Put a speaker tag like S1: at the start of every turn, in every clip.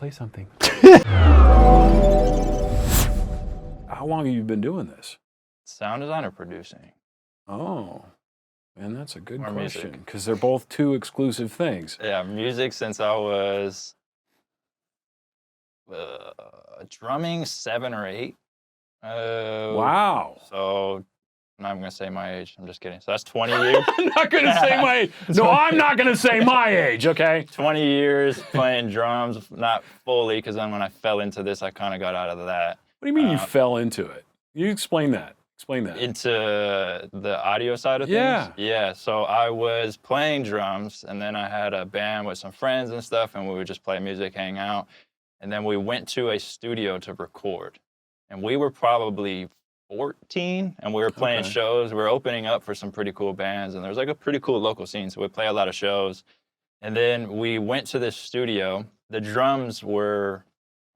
S1: play something. How long have you been doing this?
S2: Sound design or producing?
S1: Oh, man, that's a good
S2: Or
S1: question,
S2: music.
S1: because they're both two exclusive things.
S2: Yeah, music since I was drumming 7 or 8.
S1: Wow.
S2: So I'm not even gonna say my age. I'm just kidding. So that's 20 years.
S1: I'm not going to say my age. No, I'm not going to say my age, okay?
S2: 20 years playing drums, not fully, because then when I fell into this, I kind of got out of that.
S1: What do you mean you fell into it? You explain that. Explain that.
S2: Into the audio side of
S1: Yeah.
S2: things? Yeah. So I was playing drums, and then I had a band with some friends and stuff, and we would just play music, hang out. And then we went to a studio to record. And we were probably 14, and we were playing shows. We were opening up for some pretty cool bands, and there was like a pretty cool local scene, so we'd play a lot of shows. And then we went to this studio. The drums were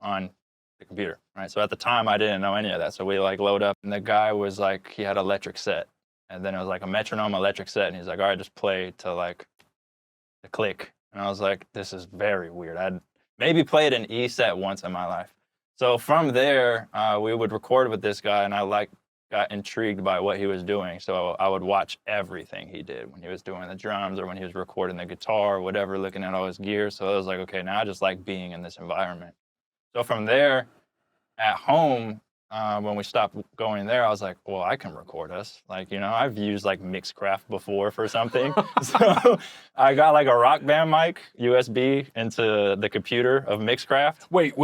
S2: on the computer, right? So at the time, I didn't know any of that. So we like load up, and the guy was like, he had an electric set. And then it was like a metronome electric set, and he's like, all right, just play to like the click. And I was like, this is very weird. I'd maybe played an E set once in my life. So from there, we would record with this guy, and I got intrigued by what he was doing. So I would watch everything he did when he was doing the drums or when he was recording the guitar or whatever, looking at all his gear. So I was like, okay, now I just like being in this environment. So from there, at home, when we stopped going there, I was like, well, I can record us. Like, you know, I've used like Mixcraft before for something. So I got like a Rock Band mic, USB, into the computer of Mixcraft.
S1: Wait.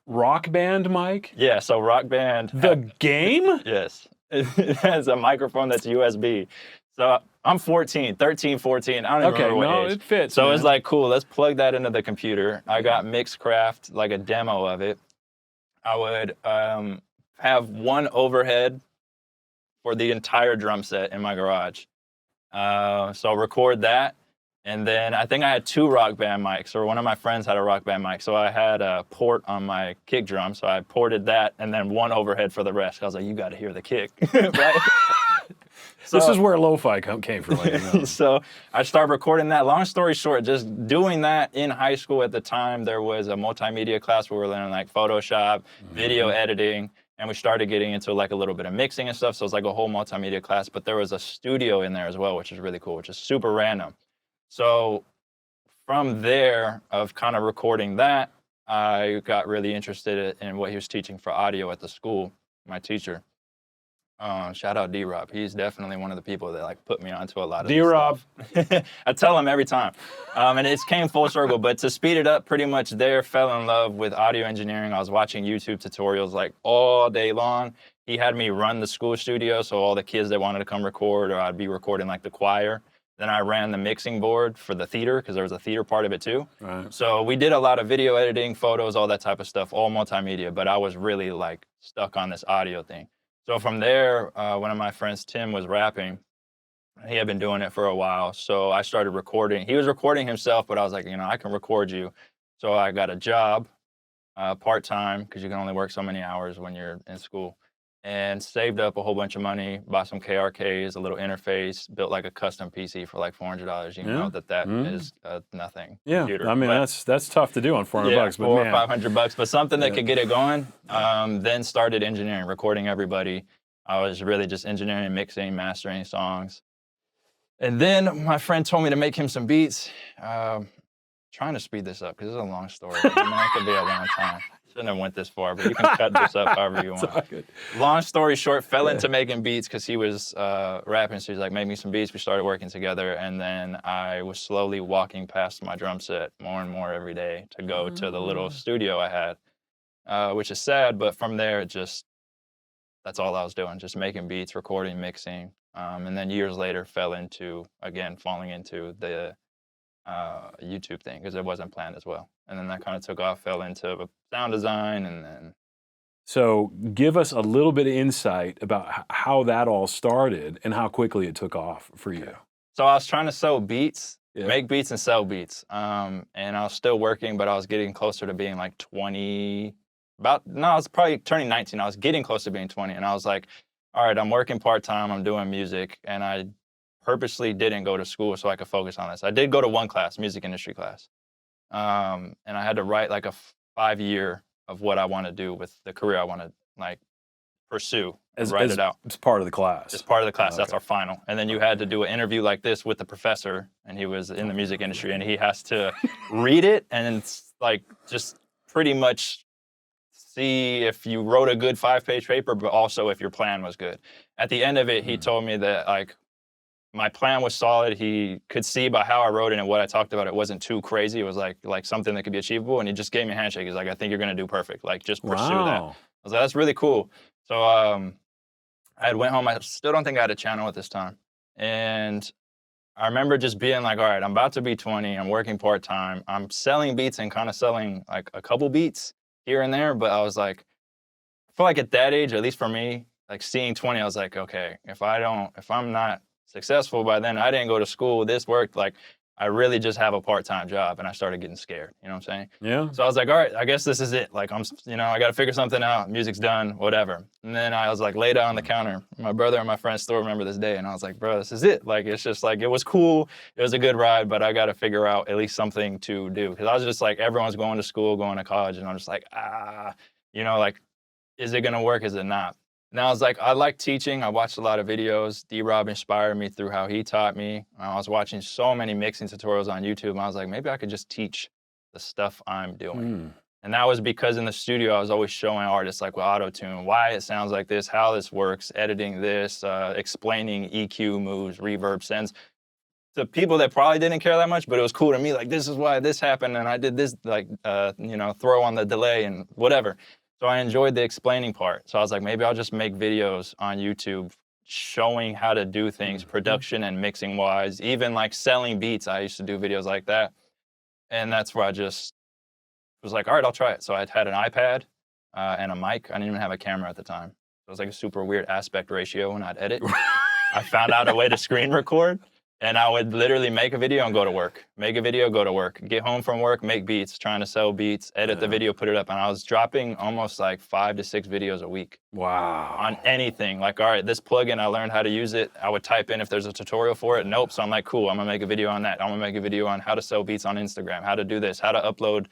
S1: Rock Band mic?
S2: Yeah, so Rock Band.
S1: The game?
S2: Yes. It has a microphone that's USB. So I'm 13, 14. I don't even remember what age.
S1: It fits.
S2: So
S1: man.
S2: it's like, cool, let's plug that into the computer. I got Mixcraft, like a demo of it. I would have one overhead for the entire drum set in my garage. So record that. And then I think I had 2 Rock Band mics, or one of my friends had a Rock Band mic. So I had a port on my kick drum. So I ported that and then one overhead for the rest. I was like, you got to hear the kick, right?
S1: So, this is where lo-fi came from. Like, you know.
S2: So I started recording that. Long story short, just doing that in high school at the time, there was a multimedia class where we were learning like Photoshop, video editing, and we started getting into like a little bit of mixing and stuff. So it was like a whole multimedia class, but there was a studio in there as well, which is really cool, which is super random. So from there, of kind of recording that, I got really interested in what he was teaching for audio at the school, my teacher. Shout out D-Rob. He's definitely one of the people that like put me onto a lot of
S1: D-Rob.
S2: I tell him every time. And it came full circle. But to speed it up, pretty much there, fell in love with audio engineering. I was watching YouTube tutorials like all day long. He had me run the school studio, so all the kids that wanted to come record, or I'd be recording like the choir. Then I ran the mixing board for the theater, because there was a theater part of it too.
S1: Right.
S2: So we did a lot of video editing, photos, all that type of stuff, all multimedia, but I was really like stuck on this audio thing. So from there, one of my friends, Tim, was rapping. He had been doing it for a while. So I started recording. He was recording himself, but I was like, you know, I can record you. So I got a job part-time, because you can only work so many hours when you're in school, and saved up a whole bunch of money, bought some KRKs, a little interface, built like a custom PC for like $400. You know that is nothing.
S1: Yeah,
S2: computer.
S1: I mean, that's tough to do on $400 bucks, but
S2: $400 or $500, but something that could get it going. Then started engineering, recording everybody. I was really just engineering, mixing, mastering songs. And then my friend told me to make him some beats. Trying to speed this up because it's a long story. I mean, it could be a long time. Shouldn't have went this far, but you can cut this up however you want. Long story short, fell into making beats because he was rapping. So he's like, make me some beats. We started working together. And then I was slowly walking past my drum set more and more every day to go to the little studio I had, which is sad. But from there, that's all I was doing, just making beats, recording, mixing. And then years later, falling into the YouTube thing, because it wasn't planned as well. And then that kind of took off, fell into sound design, and then.
S1: So give us a little bit of insight about how that all started and how quickly it took off for you.
S2: So I was trying to sell beats, make beats and sell beats. And I was still working, but I was getting closer to being like 20. I was probably turning 19. I was getting close to being 20. And I was like, all right, I'm working part-time, I'm doing music, and I purposely didn't go to school so I could focus on this. I did go to one class, music industry class. And I had to write like 5-year of what I want to do with the career I want to like pursue and write it out.
S1: It's part of the class.
S2: It's part of the class.
S1: Oh,
S2: That's
S1: okay.
S2: our final. And then you had to do an interview like this with the professor, and he was in the music industry, and he has to read it and like just pretty much see if you wrote a good 5-page paper, but also if your plan was good. At the end of it, he told me that like my plan was solid. He could see by how I wrote it and what I talked about, it wasn't too crazy. It was like something that could be achievable. And he just gave me a handshake. He's like, I think you're going to do perfect. Like, just pursue that. I was like, that's really cool. So I had went home. I still don't think I had a channel at this time. And I remember just being like, all right, I'm about to be 20. I'm working part-time. I'm selling beats and kind of selling like a couple beats here and there. But I was like, I feel like at that age, at least for me, like seeing 20, I was like, okay, if I'm not successful by then, I didn't go to school, this worked, like I really just have a part-time job. And I started getting scared, you know what I'm saying?
S1: Yeah.
S2: So I was like, all right, I guess this is it. Like I got to figure something out. Music's done, whatever. And then I was like, lay down on the counter. My brother and my friends still remember this day. And I was like, bro, this is it. Like, it's just like, it was cool. It was a good ride, but I got to figure out at least something to do. Cause I was just like, everyone's going to school, going to college. And I'm just like, like, is it going to work? Is it not? And I was like, I like teaching. I watched a lot of videos. D-Rob inspired me through how he taught me. I was watching so many mixing tutorials on YouTube. And I was like, maybe I could just teach the stuff I'm doing. And that was because in the studio, I was always showing artists like with auto-tune, why it sounds like this, how this works, editing this, explaining EQ moves, reverb sends. To people that probably didn't care that much, but it was cool to me. Like, this is why this happened. And I did this, like, throw on the delay and whatever. So I enjoyed the explaining part. So I was like, maybe I'll just make videos on YouTube showing how to do things, production and mixing wise, even like selling beats. I used to do videos like that. And that's where I just was like, all right, I'll try it. So I had an iPad and a mic. I didn't even have a camera at the time. It was like a super weird aspect ratio when I'd edit. I found out a way to screen record. And I would literally make a video and go to work. Make a video, go to work. Get home from work, make beats, trying to sell beats, edit the video, put it up. And I was dropping almost like 5 to 6 videos a week.
S1: Wow.
S2: On anything. Like, all right, this plugin, I learned how to use it. I would type in if there's a tutorial for it. Nope. So I'm like, cool, I'm going to make a video on that. I'm going to make a video on how to sell beats on Instagram, how to do this, how to upload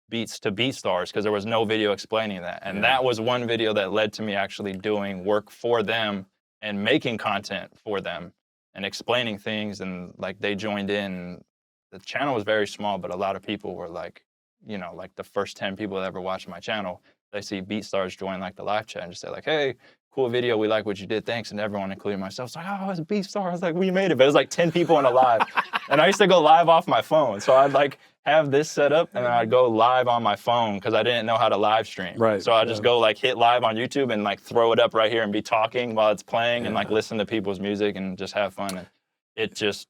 S2: beats to BeatStars, because there was no video explaining that. And that was one video that led to me actually doing work for them and making content for them and explaining things, and like they joined in. The channel was very small, but a lot of people were like, like the first 10 people that ever watched my channel, they see BeatStars join like the live chat and just say like, hey, cool video, we like what you did, thanks. And everyone, including myself, was like, oh, it's BeatStars. I was like, we made it. But it was like 10 people in a live. And I used to go live off my phone. So I'd like have this set up and then I'd go live on my phone because I didn't know how to live stream.
S1: Right.
S2: So I'd just go like hit live on YouTube and like throw it up right here and be talking while it's playing and like listen to people's music and just have fun. And it just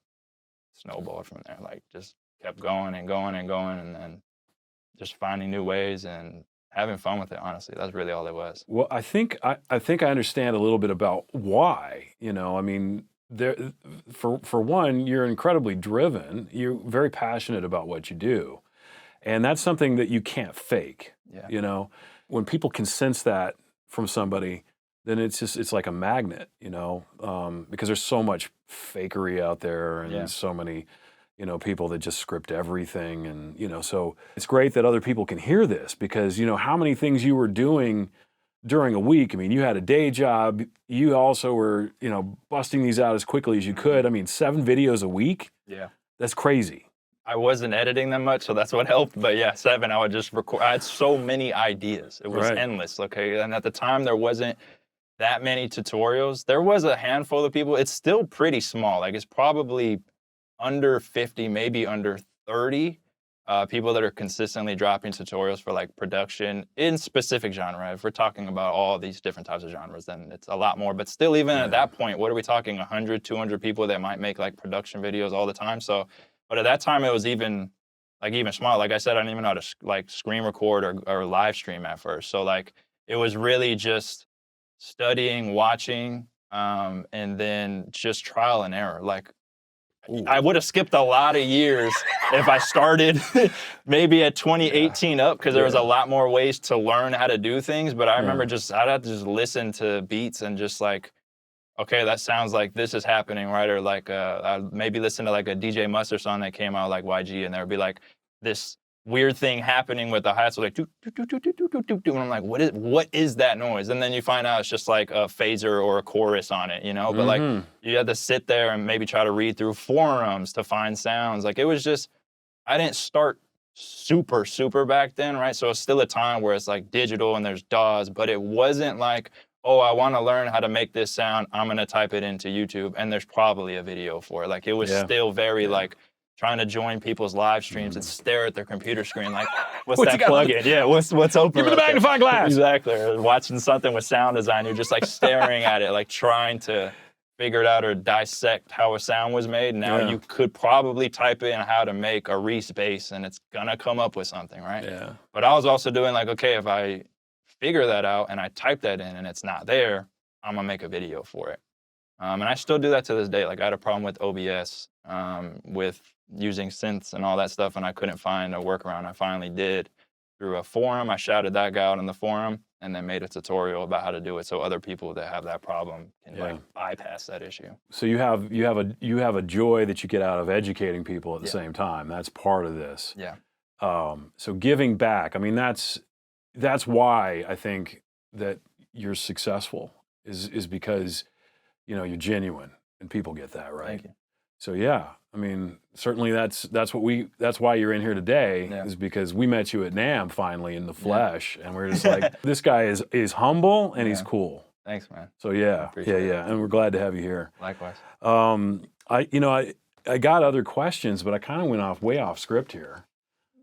S2: snowballed from there. Like just kept going and going and going, and then just finding new ways and having fun with it. Honestly, that's really all it was.
S1: Well, I think I understand a little bit about why. I mean, for one, you're incredibly driven. You're very passionate about what you do, and that's something that you can't fake.
S2: Yeah.
S1: When people can sense that from somebody, then it's like a magnet. Because there's so much fakery out there, and so many people that just script everything. And, so it's great that other people can hear this because, how many things you were doing during a week. I mean, you had a day job. You also were, busting these out as quickly as you could. I mean, 7 videos a week.
S2: Yeah.
S1: That's crazy.
S2: I wasn't editing them much, so that's what helped. But yeah, 7, I would just record. I had so many ideas. It was endless. Okay. And at the time, there wasn't that many tutorials. There was a handful of people. It's still pretty small. Like, it's probably under 50, maybe under 30 people that are consistently dropping tutorials for like production in specific genre. If we're talking about all these different types of genres, then it's a lot more. But still, even at that point, what are we talking? 100, 200 people that might make like production videos all the time. So, but at that time, it was even smaller. Like I said, I didn't even know how to like screen record or live stream at first. So like, it was really just studying, watching, and then just trial and error. Like, I would have skipped a lot of years if I started maybe at 2018 up, because there was a lot more ways to learn how to do things. But I remember I'd have to just listen to beats and just like, okay, that sounds like this is happening, right? Or like I'd maybe listen to like a DJ Mustard song that came out like YG, and there would be like this weird thing happening with the hi-hat. So like, doo, doo, doo, doo, doo, doo, doo, doo, doo. And I'm like, what is that noise? And then you find out it's just like a phaser or a chorus on it, you know? But like, you had to sit there and maybe try to read through forums to find sounds. Like, it was just, I didn't start super back then, right? So it's still a time where it's like digital and there's DAWs, but it wasn't like, oh, I want to learn how to make this sound. I'm going to type it into YouTube and there's probably a video for it. Like, it was still very like trying to join people's live streams and stare at their computer screen like, what's that plugin? Yeah, what's open?
S1: Give me the magnifying glass.
S2: Exactly. Or watching something with sound design, you're just like staring at it, like trying to figure it out or dissect how a sound was made. Now you could probably type in how to make a Reese bass and it's gonna come up with something, right?
S1: Yeah.
S2: But I was also doing like, okay, if I figure that out and I type that in and it's not there, I'm gonna make a video for it. And I still do that to this day. Like, I had a problem with OBS, with using synths and all that stuff, and I couldn't find a workaround. I finally did through a forum. I shouted that guy out in the forum and then made a tutorial about how to do it so other people that have that problem can like bypass that issue.
S1: So you have a joy that you get out of educating people at the same time. That's part of this.
S2: Yeah.
S1: So giving back, I mean, that's why I think that you're successful is because, you know, you're genuine and people get that, right?
S2: Thank you.
S1: So yeah, I mean, certainly that's why you're in here today, is because we met you at NAMM finally in the flesh, and we're just like, this guy is humble and he's cool.
S2: Thanks, man.
S1: So yeah, and we're glad to have you here.
S2: Likewise.
S1: I got other questions, but I kind of went way off script here,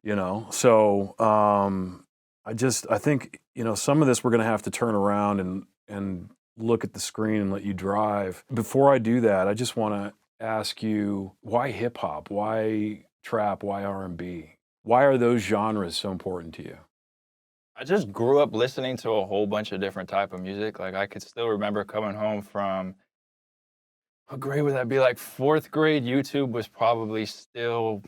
S1: you know. So I think, you know, some of this we're going to have to turn around and look at the screen and let you drive. Before I do that, I just want to ask you, why hip hop? Why trap? Why R&B? Why are those genres so important to you?
S2: I just grew up listening to a whole bunch of different type of music. Like, I could still remember coming home from, what grade would that be? Like 4th grade. YouTube was probably still,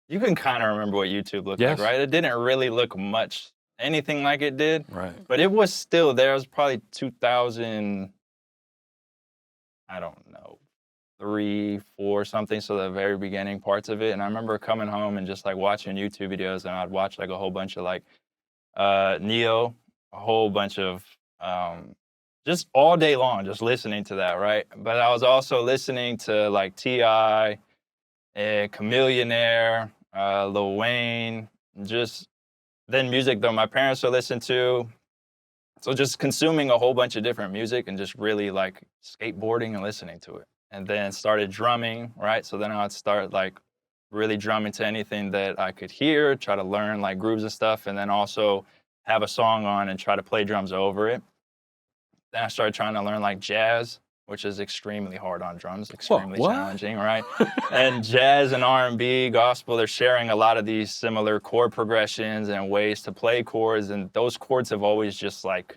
S2: you can kind of remember what YouTube looked like, right? It didn't really look much anything like it did,
S1: right?
S2: But it was still there. It was probably 2000, I don't know, 3, 4, something. So the very beginning parts of it. And I remember coming home and just like watching YouTube videos, and I'd watch like a whole bunch of like Neo, a whole bunch of just all day long, just listening to that, right? But I was also listening to like T.I., Chamillionaire, Lil Wayne, just then music that my parents would listen to. So just consuming a whole bunch of different music and just really like skateboarding and listening to it. And then started drumming, right? So then I'd start like really drumming to anything that I could hear, try to learn like grooves and stuff, and then also have a song on and try to play drums over it. Then I started trying to learn like jazz, which is extremely hard on drums, extremely challenging, right? And jazz and R&B, gospel, they're sharing a lot of these similar chord progressions and ways to play chords, and those chords have always just like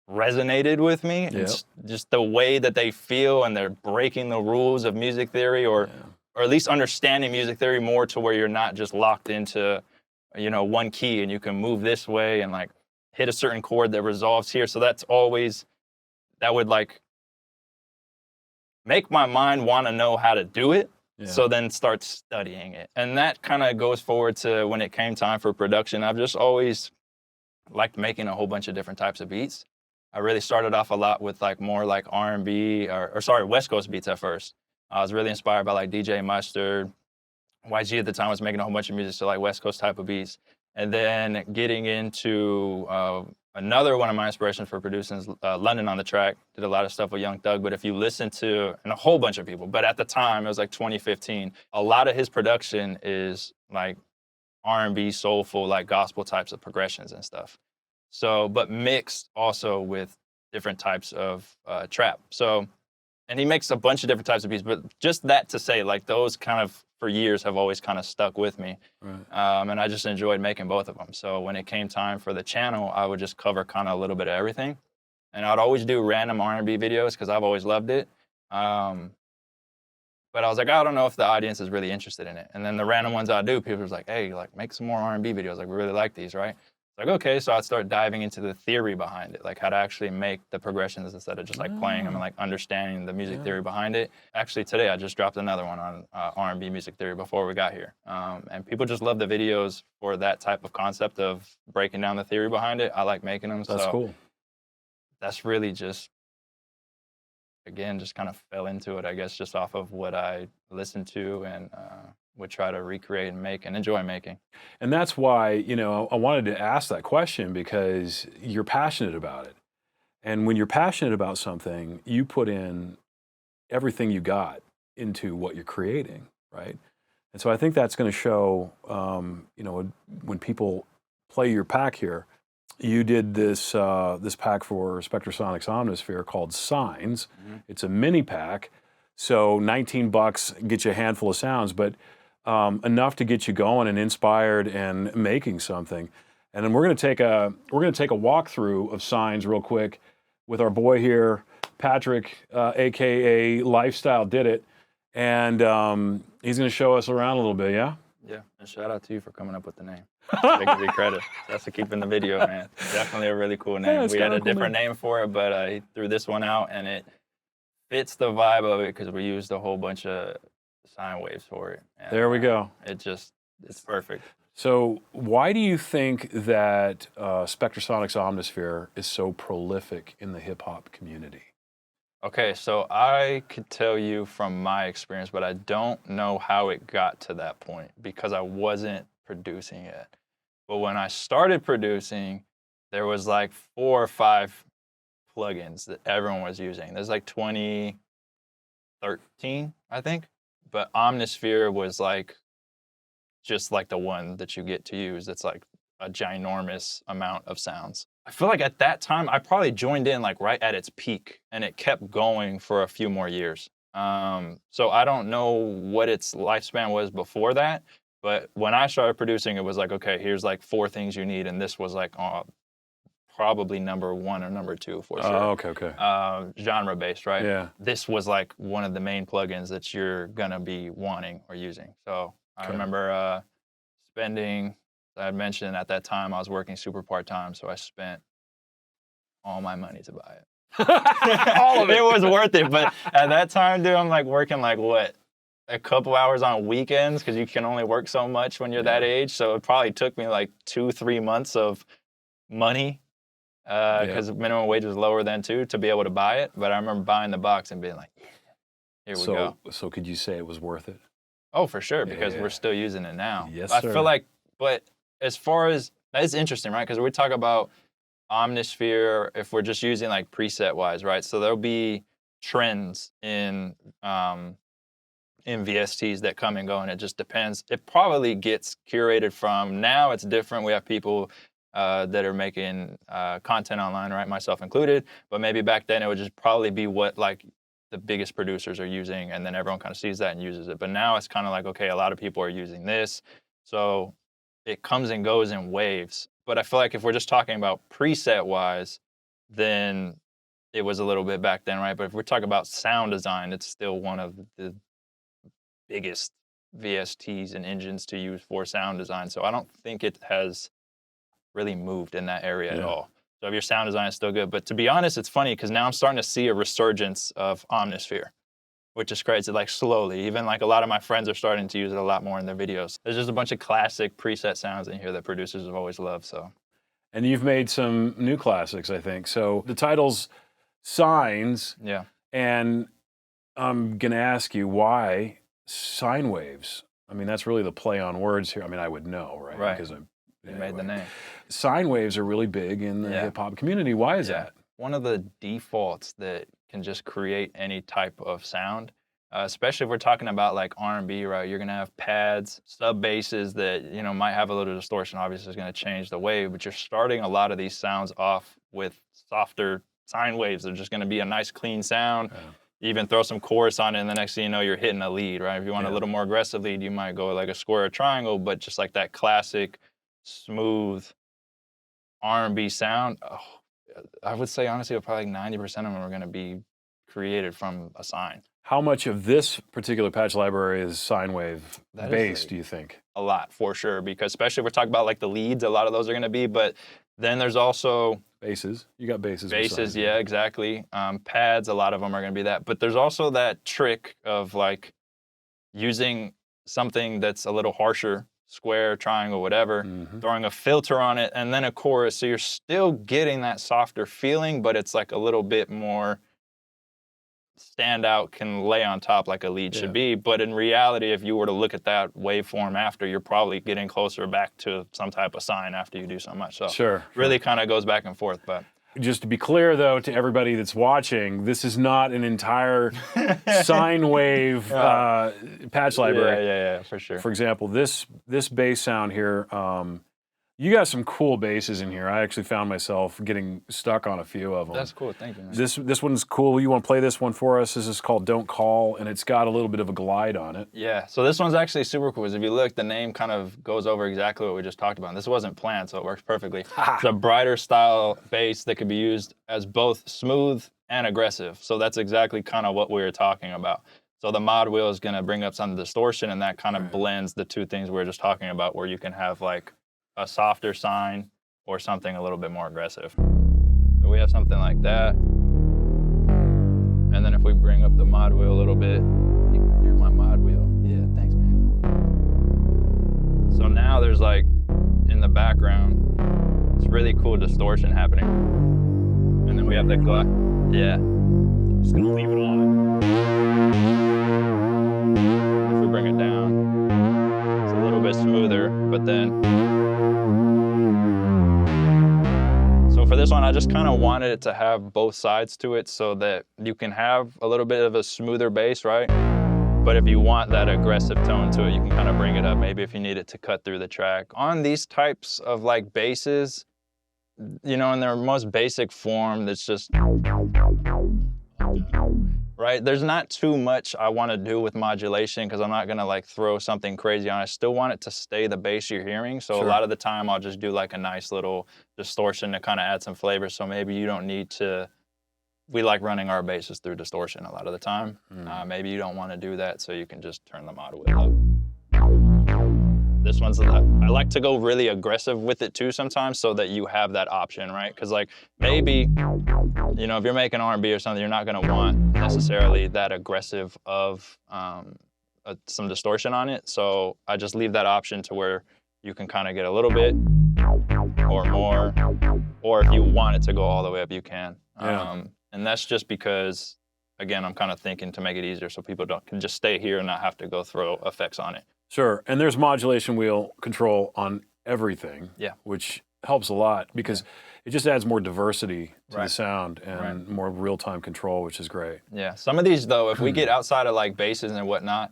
S2: resonated with me. It's just the way that they feel, and they're breaking the rules of music theory, or at least understanding music theory more to where you're not just locked into, you know, one key and you can move this way and like hit a certain chord that resolves here. So that's always, that would like make my mind want to know how to do it. So then start studying it. And that kind of goes forward to when it came time for production. I've just always liked making a whole bunch of different types of beats. I really started off a lot with like more like R&B or West Coast beats at first. I was really inspired by like DJ Mustard. YG at the time was making a whole bunch of music, so like West Coast type of beats. And then getting into another one of my inspirations for producing is London on the Track. Did a lot of stuff with Young Thug, but if you listen to, and a whole bunch of people, but at the time, it was like 2015, a lot of his production is like R&B, soulful, like gospel types of progressions and stuff. So, but mixed also with different types of trap. So, and he makes a bunch of different types of beats, but just that to say, like those kind of for years have always kind of stuck with me. Right. And I just enjoyed making both of them. So when it came time for the channel, I would just cover kind of a little bit of everything. And I'd always do random R&B videos because I've always loved it. But I was like, I don't know if the audience is really interested in it. And then the random ones I do, people was like, hey, like make some more R&B videos. Like we really like these, right? Like, okay, so I'd start diving into the theory behind it, like how to actually make the progressions instead of just like playing them and like understanding the music theory behind it. Actually, today I just dropped another one on R&B music theory before we got here. And people just love the videos for that type of concept of breaking down the theory behind it. I like making them.
S1: That's cool.
S2: That's really just, again, just kind of fell into it, I guess, just off of what I listened to and would try to recreate and make and enjoy making.
S1: And that's why, you know, I wanted to ask that question, because you're passionate about it. And when you're passionate about something, you put in everything you got into what you're creating, right? And so I think that's going to show, you know, when people play your pack here. You did this this pack for Spectrasonic's Omnisphere called Signs. It's a mini pack, so $19 gets you a handful of sounds, but enough to get you going and inspired and making something. And then we're going to take a walkthrough of Signs real quick with our boy here, Patrick, aka LifeStyleDidIt, and he's going to show us around a little bit. Yeah.
S2: Yeah, and shout out to you for coming up with the name. Taking me credit. That's for keeping the video, man. Definitely a really cool name. We had a different name for it, but he threw this one out, and it fits the vibe of it because we used a whole bunch of sine waves for it. And,
S1: there we go.
S2: It's perfect.
S1: So why do you think that Spectrasonic's Omnisphere is so prolific in the hip-hop community?
S2: Okay, so I could tell you from my experience, but I don't know how it got to that point because I wasn't producing it. But when I started producing, there was like 4 or 5 plugins that everyone was using. There's like 2013, I think. But Omnisphere was like just like the one that you get to use. It's like a ginormous amount of sounds. I feel like at that time, I probably joined in like right at its peak, and it kept going for a few more years. So I don't know what its lifespan was before that, but when I started producing, it was like, okay, here's like 4 things you need, and this was like probably number 1 or number 2 for sure.
S1: Oh, okay.
S2: Genre based, right?
S1: Yeah.
S2: This was like one of the main plugins that you're gonna be wanting or using. So I remember spending. I had mentioned at that time I was working super part-time, so I spent all my money to buy it. All of it. It was worth it, but at that time, dude, I'm like working like what? A couple hours on weekends because you can only work so much when you're that age. So it probably took me like 2-3 months of money because minimum wage was lower then too to be able to buy it. But I remember buying the box and being like, yeah, here we go.
S1: So could you say it was worth it?
S2: Oh, for sure, because we're still using it now.
S1: Yes,
S2: I
S1: sir.
S2: feel like, but as far as, that's interesting, right? Because we talk about Omnisphere if we're just using like preset-wise, right? So there'll be trends in VSTs that come and go, and it just depends. It probably gets curated from, now it's different. We have people that are making content online, right? Myself included. But maybe back then it would just probably be what like the biggest producers are using, and then everyone kind of sees that and uses it. But now it's kind of like, okay, a lot of people are using this. So it comes and goes in waves. But I feel like if we're just talking about preset-wise, then it was a little bit back then, right? But if we're talking about sound design, it's still one of the biggest VSTs and engines to use for sound design. So I don't think it has really moved in that area at all. So if your sound design is still good. But to be honest, it's funny because now I'm starting to see a resurgence of Omnisphere, which is crazy, like slowly. Even like a lot of my friends are starting to use it a lot more in their videos. There's just a bunch of classic preset sounds in here that producers have always loved, so.
S1: And you've made some new classics, I think. So the title's Signs.
S2: Yeah.
S1: And I'm gonna ask you, why sine waves? I mean, that's really the play on words here. I mean, I would know, right?
S2: Right.
S1: Because
S2: You made the name.
S1: Sine waves are really big in the hip hop community. Why is that?
S2: One of the defaults that can just create any type of sound, especially if we're talking about like R&B, right? You're gonna have pads, sub basses that, you know, might have a little distortion. Obviously, it's gonna change the wave, but you're starting a lot of these sounds off with softer sine waves. They're just gonna be a nice, clean sound. You even throw some chorus on it, and the next thing you know, you're hitting a lead, right? If you want a little more aggressive lead, you might go like a square or triangle, but just like that classic, smooth R&B sound, I would say honestly, probably like 90% of them are going to be created from a sine.
S1: How much of this particular patch library is sine wave based, do you think?
S2: A lot, for sure, because especially if we're talking about like the leads, a lot of those are going to be, but then there's also
S1: basses. You got basses.
S2: Basses, yeah, exactly. Pads, a lot of them are going to be that. But there's also that trick of like using something that's a little harsher, square, triangle, whatever, throwing a filter on it, and then a chorus. So you're still getting that softer feeling, but it's like a little bit more standout, can lay on top like a lead should be. But in reality, if you were to look at that waveform after, you're probably getting closer back to some type of sine after you do so much. So really kind of goes back and forth. But
S1: just to be clear, though, to everybody that's watching, this is not an entire sine wave patch library.
S2: Yeah, for sure.
S1: For example, this bass sound here, you got some cool basses in here. I actually found myself getting stuck on a few of them.
S2: That's cool, thank you, man.
S1: This one's cool. You want to play this one for us? This is called Don't Call, and it's got a little bit of a glide on it.
S2: Yeah, so this one's actually super cool. If you look, the name kind of goes over exactly what we just talked about. This wasn't planned, so it works perfectly. It's a brighter style bass that could be used as both smooth and aggressive. So that's exactly kind of what we were talking about. So the mod wheel is going to bring up some distortion, and that kind of blends the two things we were just talking about, where you can have like a softer sine or something a little bit more aggressive. So we have something like that. And then if we bring up the mod wheel a little bit, you can hear my mod wheel. Yeah, thanks, man. So now there's like, in the background, it's really cool distortion happening. And then we have the glide. Yeah. Just gonna leave it on. If we bring it down, it's a little bit smoother, but then for this one, I just kind of wanted it to have both sides to it so that you can have a little bit of a smoother bass, right? But if you want that aggressive tone to it, you can kind of bring it up, maybe if you need it to cut through the track. On these types of like basses, you know, in their most basic form, that's just, right? There's not too much I want to do with modulation because I'm not going to like throw something crazy on. I still want it to stay the bass you're hearing. So a lot of the time I'll just do like a nice little distortion to kind of add some flavor. So maybe you don't need to, we like running our basses through distortion a lot of the time. Maybe you don't want to do that, so you can just turn the mod wheel up. This one's, I like to go really aggressive with it too sometimes so that you have that option, right? Because like maybe, you know, if you're making R&B or something, you're not gonna want necessarily that aggressive of some distortion on it. So I just leave that option to where you can kind of get a little bit or more, or if you want it to go all the way up, you can. And that's just because, again, I'm kind of thinking to make it easier so people can just stay here and not have to go throw effects on it.
S1: Sure, and there's modulation wheel control on everything, which helps a lot because it just adds more diversity to the sound and more real-time control, which is great.
S2: Yeah, some of these though, if we get outside of like basses and whatnot,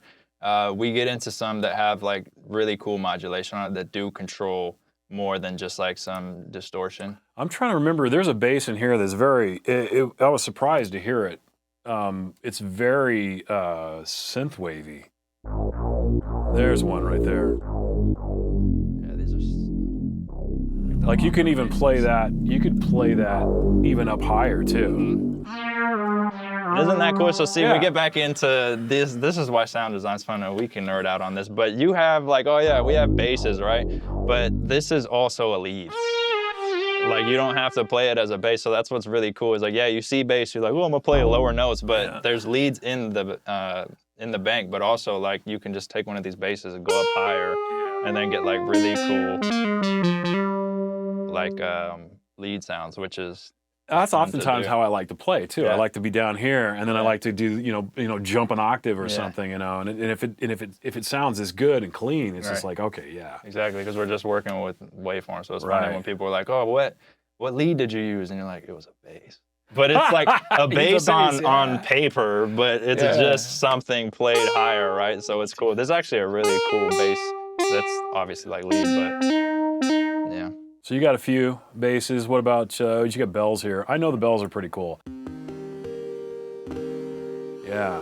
S2: we get into some that have like really cool modulation on it that do control more than just like some distortion. I'm
S1: trying to remember, there's a bass in here that's very, I was surprised to hear it. It's very synth wavy. There's one right there.
S2: Yeah, these are
S1: like you can even play that. You could play that even up higher too.
S2: Isn't that cool? So see, we get back into this. This is why sound design's fun, and we can nerd out on this. But you have like, oh yeah, we have basses, right? But this is also a lead. Like you don't have to play it as a bass. So that's what's really cool. Is like, yeah, you see bass, you're like, oh, I'm gonna play lower notes, but there's leads in the bank, but also like you can just take one of these basses and go up higher and then get like really cool like lead sounds, which is
S1: that's oftentimes how I like to play too. I like to be down here and then I like to do you know jump an octave or something, you know, and if it sounds as good and clean, it's just like, okay,
S2: exactly, because we're just working with waveforms. So it's funny when people are like, oh, what lead did you use? And you're like, it was a bass. But it's like a bass on paper, but it's just something played higher, right? So it's cool. There's actually a really cool bass that's obviously like lead, but yeah.
S1: So you got a few basses. What about, you got bells here. I know the bells are pretty cool. Yeah.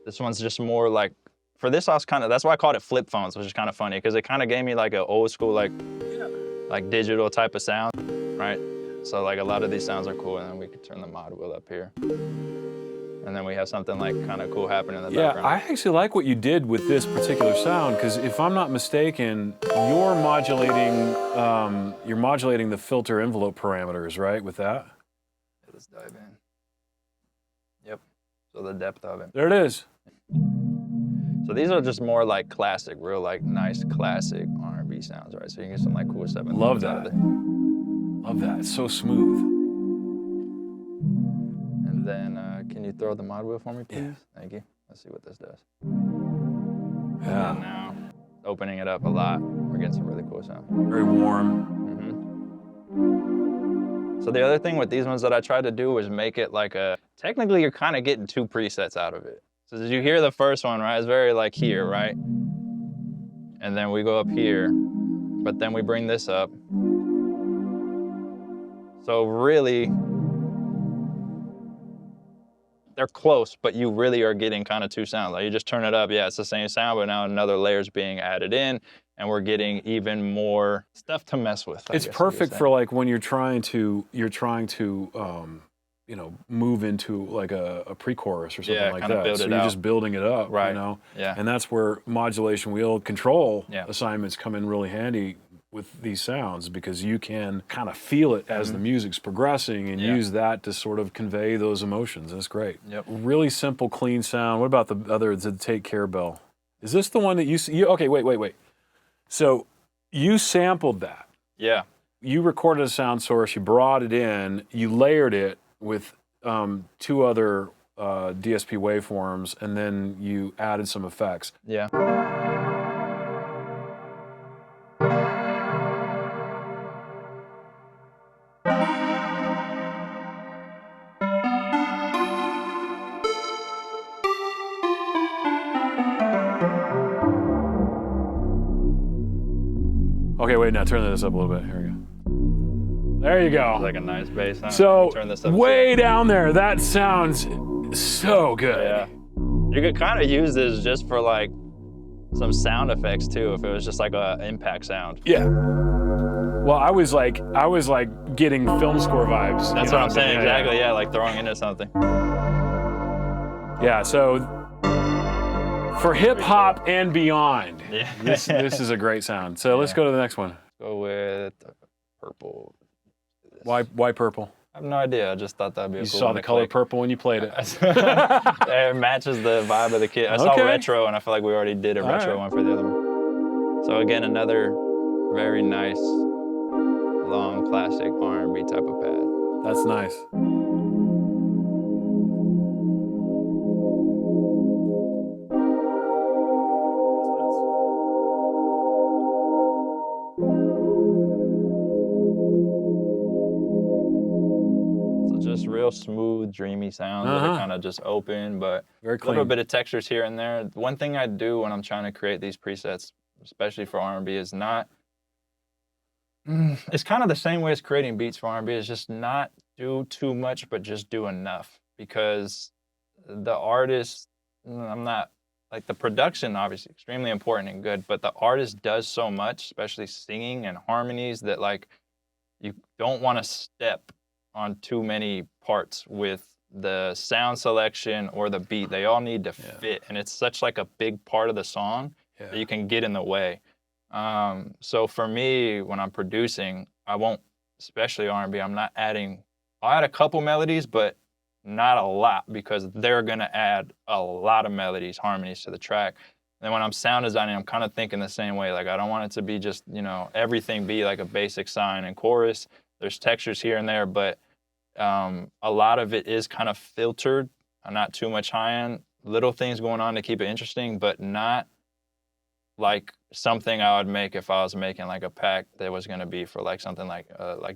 S2: This one's just more like, for this I was that's why I called it flip phones, which is kind of funny, because it kind of gave me like an old school, like digital type of sound, right? So like a lot of these sounds are cool, and then we could turn the mod wheel up here. And and then we have something like kind of cool happening in the
S1: Yeah,
S2: background.
S1: I actually like what you did with this particular sound, because if I'm not mistaken, you're modulating the filter envelope parameters, right, with that?
S2: Let's dive in. Yep. So the depth of it.
S1: There it is.
S2: So these are just more like classic, real like nice classic R&B sounds, right? So you can get some like cool 7/8
S1: Love
S2: out of
S1: that.
S2: it.
S1: Love that. It's so smooth.
S2: And then can you throw the mod wheel for me, please?
S1: Yeah.
S2: Thank you. Let's see what this does.
S1: Yeah.
S2: And now opening it up a lot, we're getting some really cool sound.
S1: Very warm.
S2: So the other thing with these ones that I tried to do was make it like technically you're kind of getting 2 presets out of it. So did you hear the first one, right? It's very like here, right? And then we go up here, but then we bring this up. So really, they're close, but you really are getting kind of 2 sounds. Like you just turn it up, yeah, it's the same sound, but now another layer's being added in, and we're getting even more stuff to mess with.
S1: It's perfect for like when you're trying to you know, move into like a pre-chorus or something like that. So you're just building it up,
S2: right?
S1: You know,
S2: yeah.
S1: And that's where modulation wheel control
S2: yeah.
S1: assignments come in really handy with these sounds, because you can kind of feel it as the music's progressing and use that to sort of convey those emotions. That's great.
S2: Yep.
S1: Really simple, clean sound. What about the other, the Take Care bell? Is this the one that you okay, wait. So you sampled that.
S2: Yeah.
S1: You recorded a sound source, you brought it in, you layered it with 2 other DSP waveforms, and then you added some effects.
S2: Yeah.
S1: Okay, wait, now turn this up a little bit. Here we go. There you go.
S2: Like a nice bass. Huh?
S1: So
S2: turn this up
S1: way down there, that sounds so good.
S2: Yeah. You could kind of use this just for like some sound effects too, if it was just like a impact sound.
S1: Yeah. Well, I was like getting film score vibes.
S2: That's what I'm saying, exactly. Yeah, like throwing into something.
S1: Yeah. So for hip hop and beyond, this is a great sound. So let's go to the next one.
S2: Go with purple.
S1: Why purple?
S2: I have no idea. I just thought that'd be a cool.
S1: You saw the color purple when you played it.
S2: It matches the vibe of the kid. I saw retro, and I feel like we already did a retro one for the other one. So again, another very nice, long, classic R&B type of pad.
S1: That's nice.
S2: Just real smooth, dreamy sounds that are kind of just open, but
S1: very clean.
S2: A little bit of textures here and there. One thing I do when I'm trying to create these presets, especially for R&B, is not, it's kind of the same way as creating beats for R&B, is just not do too much, but just do enough. Because the artist, I'm not, like the production obviously extremely important and good, but the artist does so much, especially singing and harmonies, that like you don't want to step on too many parts with the sound selection or the beat. They all need to fit, and it's such like a big part of the song that you can get in the way. So for me, when I'm producing, I won't, especially R&B, I'm not adding, I'll add a couple melodies, but not a lot, because they're gonna add a lot of melodies, harmonies to the track. And then when I'm sound designing, I'm kind of thinking the same way. Like I don't want it to be just, you know, everything be like a basic sign and chorus. There's textures here and there, but a lot of it is kind of filtered, not too much high-end, little things going on to keep it interesting, but not like something I would make if I was making like a pack that was going to be for like something like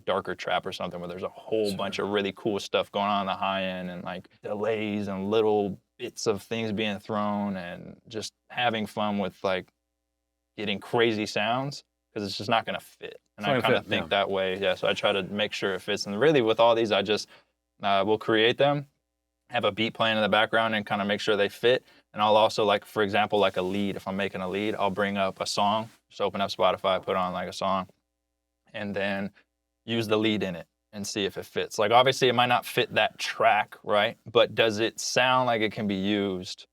S2: darker trap or something, where there's a whole bunch of really cool stuff going on the high end, and like delays and little bits of things being thrown, and just having fun with like getting crazy sounds, because it's just not going to fit. And I kind of think that way. Yeah, so I try to make sure it fits. And really with all these, I just will create them, have a beat playing in the background, and kind of make sure they fit. And I'll also, like, for example, like a lead. If I'm making a lead, I'll bring up a song, just open up Spotify, put on like a song, and then use the lead in it. and see if it fits. Like, obviously, it might not fit that track, right? But does it sound like it can be used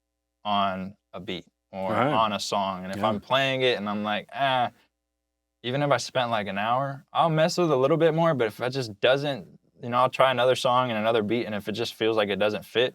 S2: on a beat or on a song? And if I'm playing it and I'm like, even if I spent like an hour, I'll mess with it a little bit more. But if it just doesn't, I'll try another song and another beat. And if it just feels like it doesn't fit,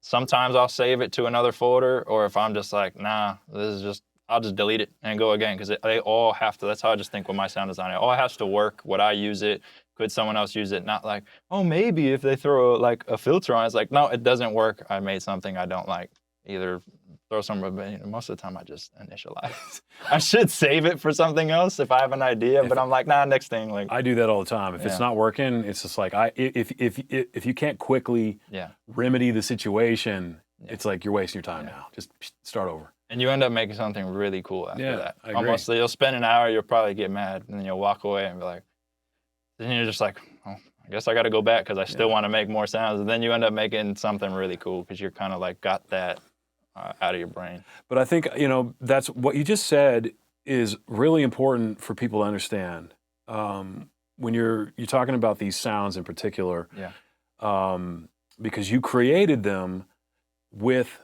S2: sometimes I'll save it to another folder. Or if I'm just like, nah, I'll just delete it and go again. Because they all have to, that's how I just think with my sound design. It all has to work. Would I use it? Could someone else use it? Not like, oh, maybe if they throw like a filter on, it's like, no, it doesn't work. I made something I don't like. Either throw some, most of the time I just initialize. I should save it for something else if I have an idea, but I'm like, nah, next thing. Like,
S1: I do that all the time. If it's not working, it's just like, if you can't quickly remedy the situation, it's like you're wasting your time now. Just start over.
S2: And you end up making something really cool after that.
S1: I agree.
S2: Almost, you'll spend an hour, you'll probably get mad, and then you'll walk away and be like, then you're just like, oh, I guess I got to go back because I still want to make more sounds. And then you end up making something really cool because you're kind of like got that out of your brain.
S1: But I think, that's what you just said is really important for people to understand. When you're talking about these sounds in particular, because you created them with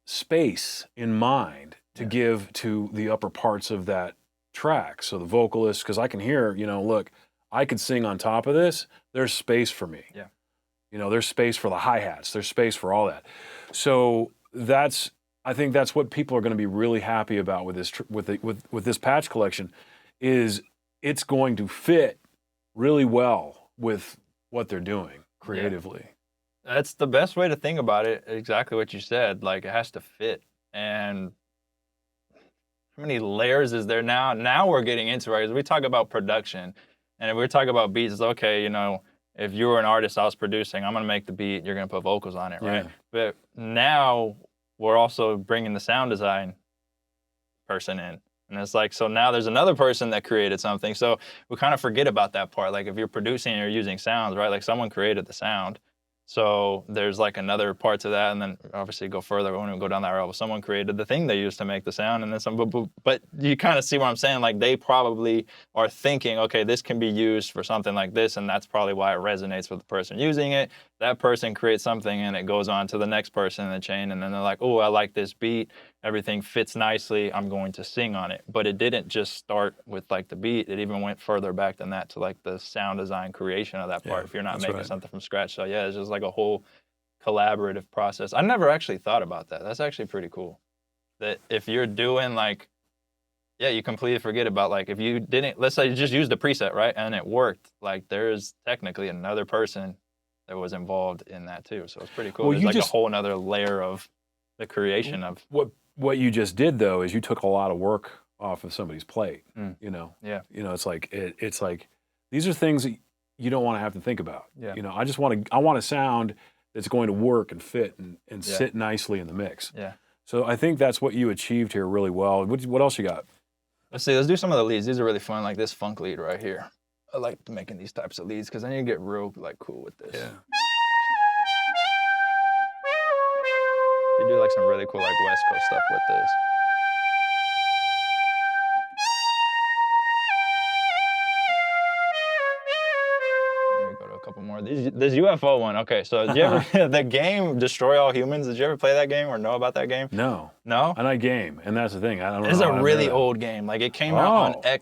S1: space in mind to give to the upper parts of that track. So the vocalist, because I can hear, look, I could sing on top of this. There's space for me.
S2: Yeah.
S1: There's space for the hi-hats. There's space for all that. So I think that's what people are going to be really happy about with this with this patch collection, is it's going to fit really well with what they're doing creatively.
S2: Yeah. That's the best way to think about it. Exactly what you said. Like, it has to fit. And how many layers is there now? Now we're getting into it. We talk about production. And if we're talking about beats, it's okay, if you were an artist I was producing, I'm going to make the beat, you're going to put vocals on it, right? But now we're also bringing the sound design person in. And it's like, so now there's another person that created something. So we kind of forget about that part. Like, if you're producing and you're using sounds, right? Like, someone created the sound. So there's like another part to that, and then obviously go further when we go down that road. Someone created the thing they used to make the sound, and then some. But you kind of see what I'm saying. Like, they probably are thinking, okay, this can be used for something like this, and that's probably why it resonates with the person using it. That person creates something, and it goes on to the next person in the chain, and then they're like, oh, I like this beat. Everything fits nicely. I'm going to sing on it. But it didn't just start with like the beat. It even went further back than that to like the sound design creation of that part. If you're not making something from scratch. So yeah, it's just like a whole collaborative process. I never actually thought about that. That's actually pretty cool. That if you're doing like, you completely forget about like, if you didn't, let's say you just used the preset, right? And it worked. Like, there's technically another person that was involved in that too. So it's pretty cool.
S1: Well,
S2: there's like a whole nother layer of the creation of
S1: what you just did, though, is you took a lot of work off of somebody's plate. It's like these are things that you don't want to have to think about. I want a sound that's going to work and fit and sit nicely in the mix. So I think that's what you achieved here really well. What else you got?
S2: Let's see. Let's do some of the leads. These are really fun. Like this funk lead right here. I like making these types of leads because then you get real like cool with this. You do like some really cool like West Coast stuff with this. There we go to a couple more. This UFO one. Okay, so did you ever the game Destroy All Humans? Did you ever play that game or know about that game?
S1: No.
S2: No?
S1: And I game, and that's the thing. I don't know.
S2: It's a really old game. Like, it came out on I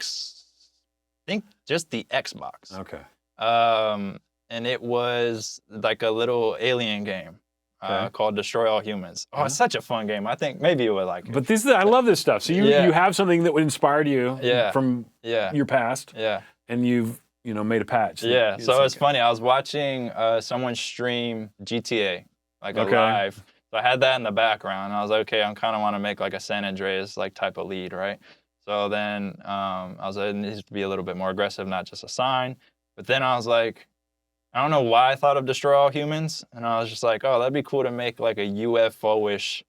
S2: think just the Xbox.
S1: Okay.
S2: And it was like a little alien game. Called Destroy All Humans. Oh, it's such a fun game. I think maybe you would like it.
S1: But I love this stuff. So you have something that would inspire you from your past. And you've made a patch.
S2: So it's funny. I was watching someone stream GTA, like a live. So I had that in the background. And I was like, okay, I kind of want to make like a San Andreas like type of lead, right? So then I was like, it needs to be a little bit more aggressive, not just a sign. But then I was like, I don't know why I thought of Destroy All Humans, and I was just like, oh, that'd be cool to make like a UFO-ish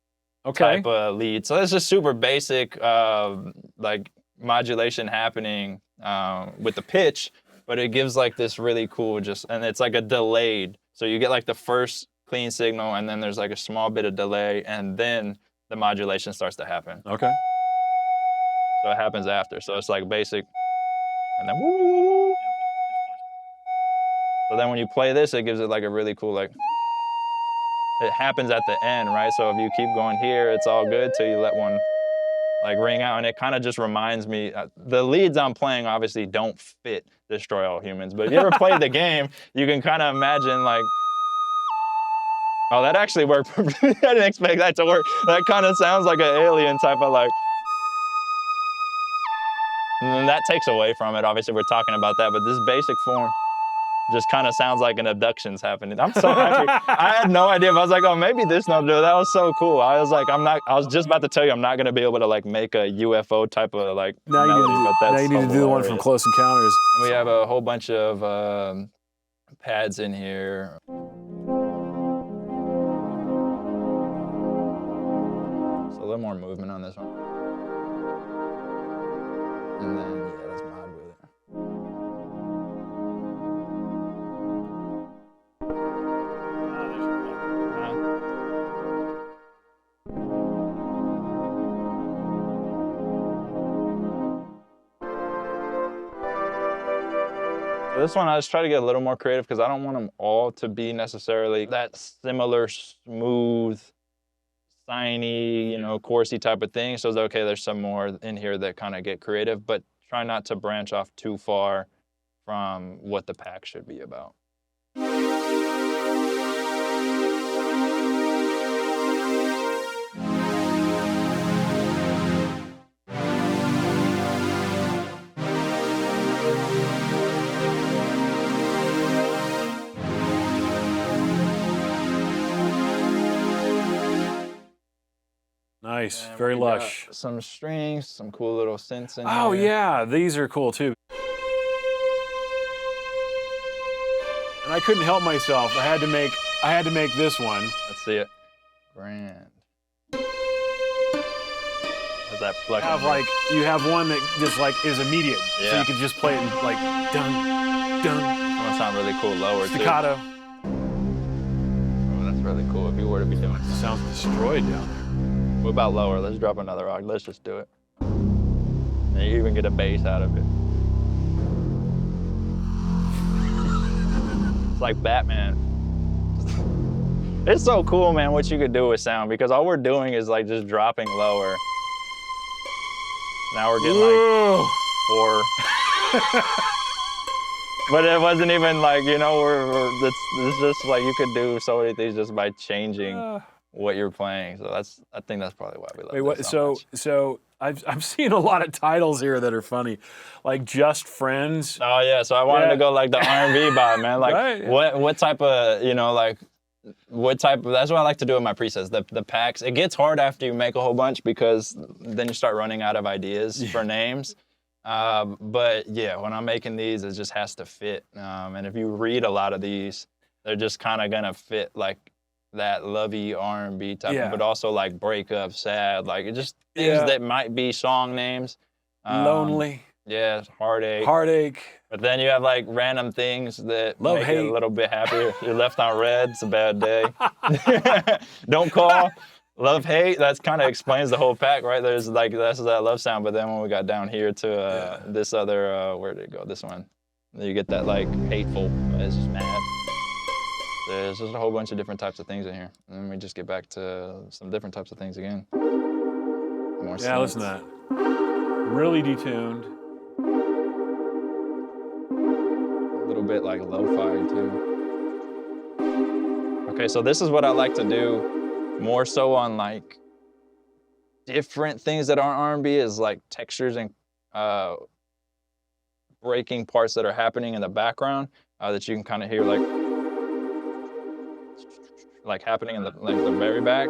S2: type of lead. So it's just super basic, like modulation happening with the pitch, but it gives like this really cool and it's like a delayed. So you get like the first clean signal, and then there's like a small bit of delay, and then the modulation starts to happen.
S1: Okay.
S2: So it happens after. So it's like basic, and then woo. then when you play this, it gives it like a really cool, like, it happens at the end, right? So if you keep going here, it's all good till you let one like ring out, and it kind of just reminds me, the leads I'm playing obviously don't fit Destroy All Humans, but if you ever played the game, you can kind of imagine like, oh, that actually worked. I didn't expect that to work. That kind of sounds like an alien type of like, and then that takes away from it. Obviously we're talking about that, but this basic form just kind of sounds like an abduction's happening. I'm so happy. I had no idea, but I was like, oh, maybe this note, that was so cool. I was like, I was just about to tell you, I'm not gonna be able to like make a UFO type of like melody, but that's
S1: now you need to do the one from Close Encounters.
S2: And we have a whole bunch of pads in here. So a little more movement on this one. And then, yeah, that's mod with it. This one, I just try to get a little more creative because I don't want them all to be necessarily that similar, smooth, signy, you know, chorusy type of thing. So it's okay, there's some more in here that kind of get creative, but try not to branch off too far from what the pack should be about.
S1: Nice, very lush.
S2: Some strings, some cool little synths in
S1: Oh
S2: here.
S1: yeah, these are cool too. And I couldn't help myself. I had to make this one.
S2: Let's see it. Grand. How's that pluck?
S1: You have one that just like is immediate.
S2: Yeah.
S1: So you can just play it in like dun, dun.
S2: It's gonna sound really cool lower
S1: staccato.
S2: too. Oh, that's really cool if you were to be doing it.
S1: Sounds destroyed down there.
S2: What about lower? Let's drop another rock. Let's just do it. And you even get a bass out of it. It's like Batman. It's so cool, man, what you could do with sound, because all we're doing is like just dropping lower. Now we're getting like 4. But it wasn't even like, you know, it's just like you could do so many things just by changing what you're playing. So I think that's probably why we love this so much.
S1: So I'm seeing a lot of titles here that are funny, like Just Friends.
S2: Oh yeah, so I wanted to go like the R&B vibe, man. Like
S1: right, yeah.
S2: what type of, you know, like what type of, that's what I like to do with my presets, the packs. It gets hard after you make a whole bunch because then you start running out of ideas for names. But yeah, when I'm making these, it just has to fit. And if you read a lot of these, they're just kind of gonna fit like that lovey R&B type of, but also like breakup, sad, like it just things that might be song names.
S1: Lonely.
S2: Yeah, heartache.
S1: Heartache.
S2: But then you have like random things that
S1: Love,
S2: make
S1: hate.
S2: you a little bit happier. You're left on red, it's a bad day. Don't call. Love, hate, that kind of explains the whole pack, right? There's like, that's that love sound, but then when we got down here to this other, where did it go? This one. You get that like hateful, it's just mad. There's just a whole bunch of different types of things in here. And then we just get back to some different types of things again. More synths.
S1: Listen to that. Really detuned.
S2: A little bit like lo-fi too. Okay, so this is what I like to do more so on like different things that aren't R&B, is like textures and breaking parts that are happening in the background that you can kind of hear like happening in the very back.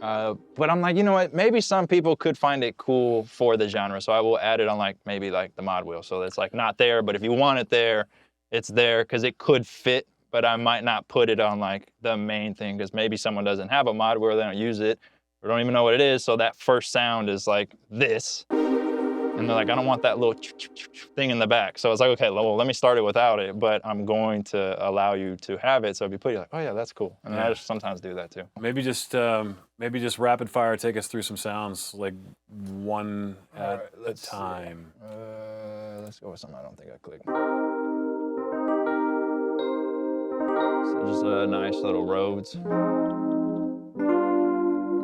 S2: But I'm like, you know what? Maybe some people could find it cool for the genre, so I will add it on like maybe like the mod wheel, so it's like not there, but if you want it there, it's there because it could fit. But I might not put it on like the main thing because maybe someone doesn't have a mod wheel, they don't use it, or don't even know what it is. So that first sound is like this. And they're like, I don't want that little thing in the back. So it's like, okay, well, let me start it without it, but I'm going to allow you to have it. So if you put it, you're like, oh yeah, that's cool. And I just sometimes do that too.
S1: Maybe just rapid fire, take us through some sounds, like one at a time.
S2: Let's go with something I don't think I clicked. So just a nice little Rhodes.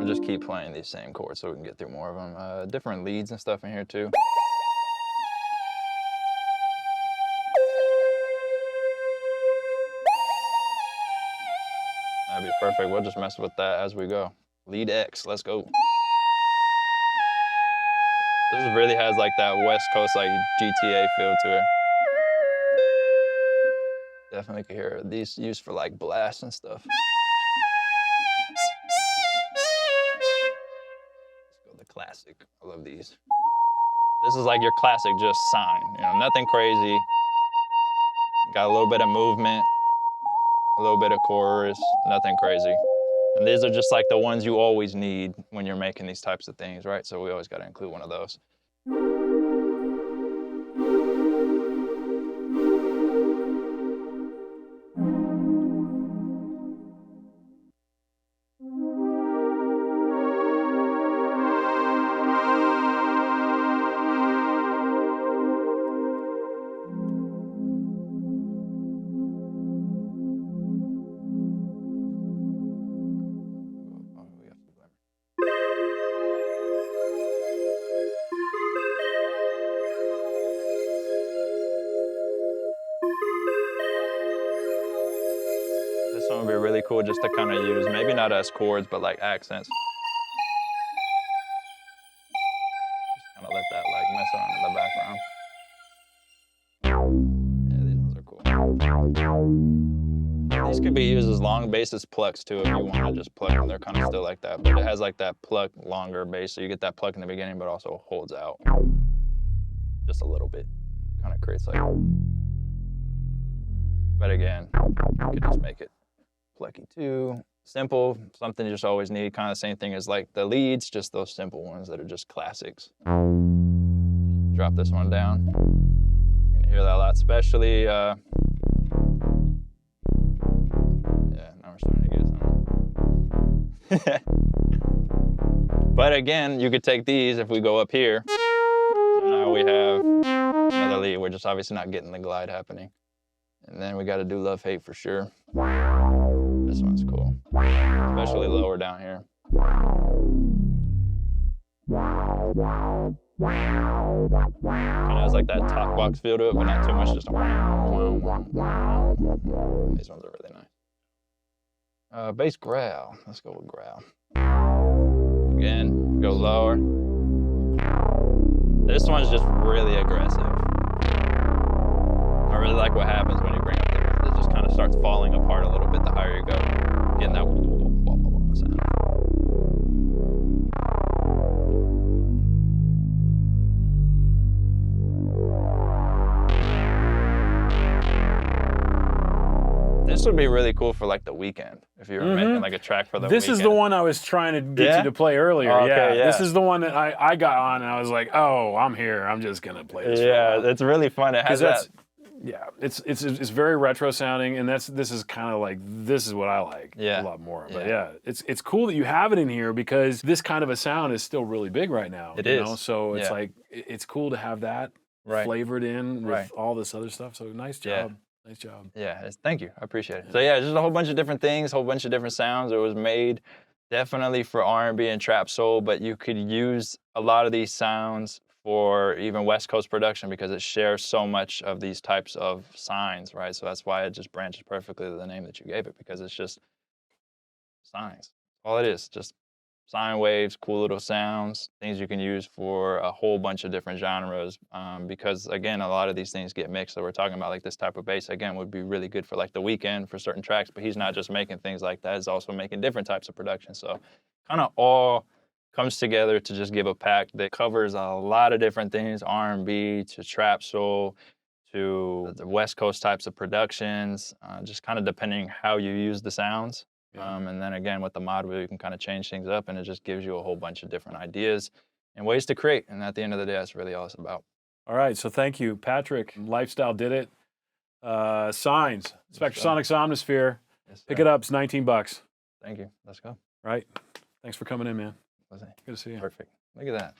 S2: I'll just keep playing these same chords so we can get through more of them. Different leads and stuff in here too. That'd be perfect. We'll just mess with that as we go. Lead X, let's go. This really has like that West Coast like GTA feel to it. Definitely can hear these used for like blasts and stuff. Let's go the classic. I love these. This is like your classic just sign. You know, nothing crazy. Got a little bit of movement, a little bit of chorus, nothing crazy. And these are just like the ones you always need when you're making these types of things, right? So we always got to include one of those. This one would be really cool just to kind of use, maybe not as chords, but like accents. Just kind of let that like mess around in the background. Yeah, these ones are cool. These could be used as long basses plucks too if you want to just pluck them. They're kind of still like that, but it has like that pluck longer bass, so you get that pluck in the beginning, but also holds out just a little bit. Kind of creates like, but again, you could just make it plucky too. Simple, something you just always need. Kind of the same thing as like the leads, just those simple ones that are just classics. Drop this one down. You can hear that a lot, especially, yeah, now we're starting to get something. But again, you could take these if we go up here. So now we have another lead. We're just obviously not getting the glide happening. And then we got to do Love Hate for sure. This one's cool, especially lower down here. Kind of has like that talk box feel to it, but not too much. Just a these ones are really nice. Bass growl. Let's go with growl. Again, go lower. This one's just really aggressive. I really like what happens when you bring up the, it just kind of starts falling apart a little bit the higher you go. Getting that sound. This would be really cool for like the weekend if you were making like a track for the weekend.
S1: This is the one I was trying to get you to play earlier.
S2: Oh, okay, yeah.
S1: This is the one that I got on and I was like, oh, I'm here. I'm just gonna play this.
S2: Yeah, it's really fun. It has that.
S1: Yeah, it's very retro sounding, and this is kind of like, this is what I like a lot more. But yeah, it's cool that you have it in here because this kind of a sound is still really big right now.
S2: It
S1: you
S2: is.
S1: know? So it's like it's cool to have that flavored in with all this other stuff. So nice job.
S2: Yeah.
S1: Nice job.
S2: Yeah, thank you. I appreciate it. So yeah, just a whole bunch of different things, a whole bunch of different sounds. It was made definitely for R&B and Trap Soul, but you could use a lot of these sounds for even West Coast production because it shares so much of these types of signs, right? So that's why it just branches perfectly to the name that you gave it, because it's just signs. All it is, just sine waves, cool little sounds, things you can use for a whole bunch of different genres. Because again, a lot of these things get mixed. So we're talking about like this type of bass, again, would be really good for like the weekend for certain tracks, but he's not just making things like that, he's also making different types of production. So kind of all comes together to just give a pack that covers a lot of different things, R&B to Trap Soul to the West Coast types of productions, just kind of depending how you use the sounds. And then again, with the mod wheel, you can kind of change things up and it just gives you a whole bunch of different ideas and ways to create. And at the end of the day, that's really all it's about. All
S1: right, so thank you, Patrick. LifeStyleDidIt. Signs, Spectrasonics Omnisphere.
S2: Yes,
S1: pick it up, it's $19.
S2: Thank you. Let's go.
S1: Right. Thanks for coming in, man.
S2: Good
S1: to see you.
S2: Perfect. Look at that.